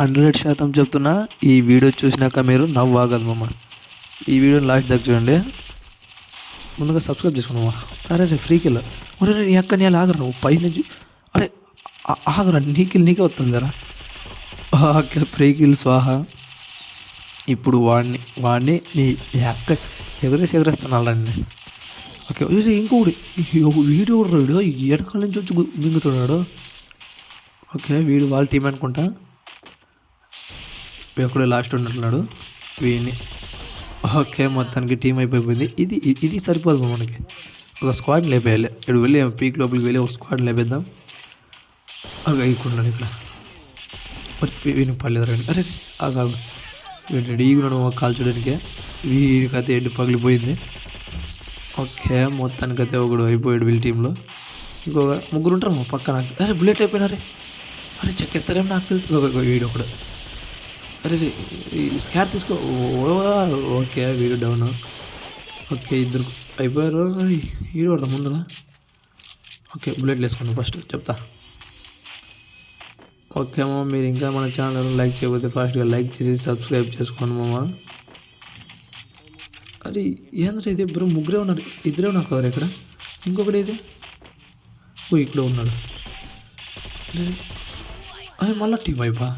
100% చెప్తున్నా, ఈ వీడియో చూసినాక మీరు నవ్వాగదు మామ. ఈ వీడియో లాస్ట్ దాకా చూడండి. ముందుగా సబ్స్క్రైబ్ చేసుకోండి మామ. అరే రే ఫ్రీ కిల్. అరే రే నీ అక్క నేను ఆగరు నువ్వు పై నుంచి. అరే ఆగరా నీకే వస్తుంది కదా. ఓకే ఫ్రీ కిల్ స్వాహ. ఇప్పుడు వాడిని నీ అక్క ఎగరేస్తున్నాడండి. ఓకే ఇంకొకటి వీడియో వీడియో ఎడకాల నుంచి వచ్చి మింగుతున్నాడు. ఓకే వీడు వాళ్ళ టీం అనుకుంటా. ఎక్కడో లాస్ట్ ఉన్నట్టున్నాడు వీడిని. ఓకే మొత్తానికి టీం అయిపోయింది. ఇది సరిపోదు మనకి. ఒక స్క్వాడ్ లేపేయాలి. ఇక్కడ వెళ్ళి పీక్ లోపలికి వెళ్ళి ఒక స్క్వాడ్ లేపేద్దాం. ఇక్కడ వీడిని పర్లేదు రండి. అరే కాదు వీడు రెడీగా కాల్చడానికి. వీడికైతే ఎడ్డు పగిలిపోయింది. ఓకే మొత్తానికైతే ఒకడు అయిపోయాడు వీళ్ళ టీంలో. ఇంకొక ముగ్గురు ఉంటారు మా పక్కన. అరే బుల్లెట్ అయిపోయినారే. అరే చెక్ ఎత్తారేమో నాకు తెలుసు. వీడు ఒకడు. అరే స్కార్ తీసుకో. ఓకే వీడు డౌన్. ఓకే ఇద్దరు అయిపోయారు. వీడు పడతాం ముందుగా. ఓకే బుల్లెట్లు వేసుకోండి ఫస్ట్ చెప్తా. ఓకే మామ మీరు ఇంకా మన ఛానల్ లైక్ చేయకపోతే ఫాస్ట్గా లైక్ చేసి సబ్స్క్రైబ్ చేసుకోండి మామ. అది ఏంద్ర ఇది బ్రో ముగ్గురే ఉన్నారు. ఇద్దరే ఉన్నారు కదరా ఇక్కడ. ఇంకొకటి ఇది ఇక్కడ ఉన్నాడు. అరే మళ్ళీ టీం అయిపా.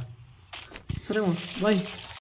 సరే బాయ్.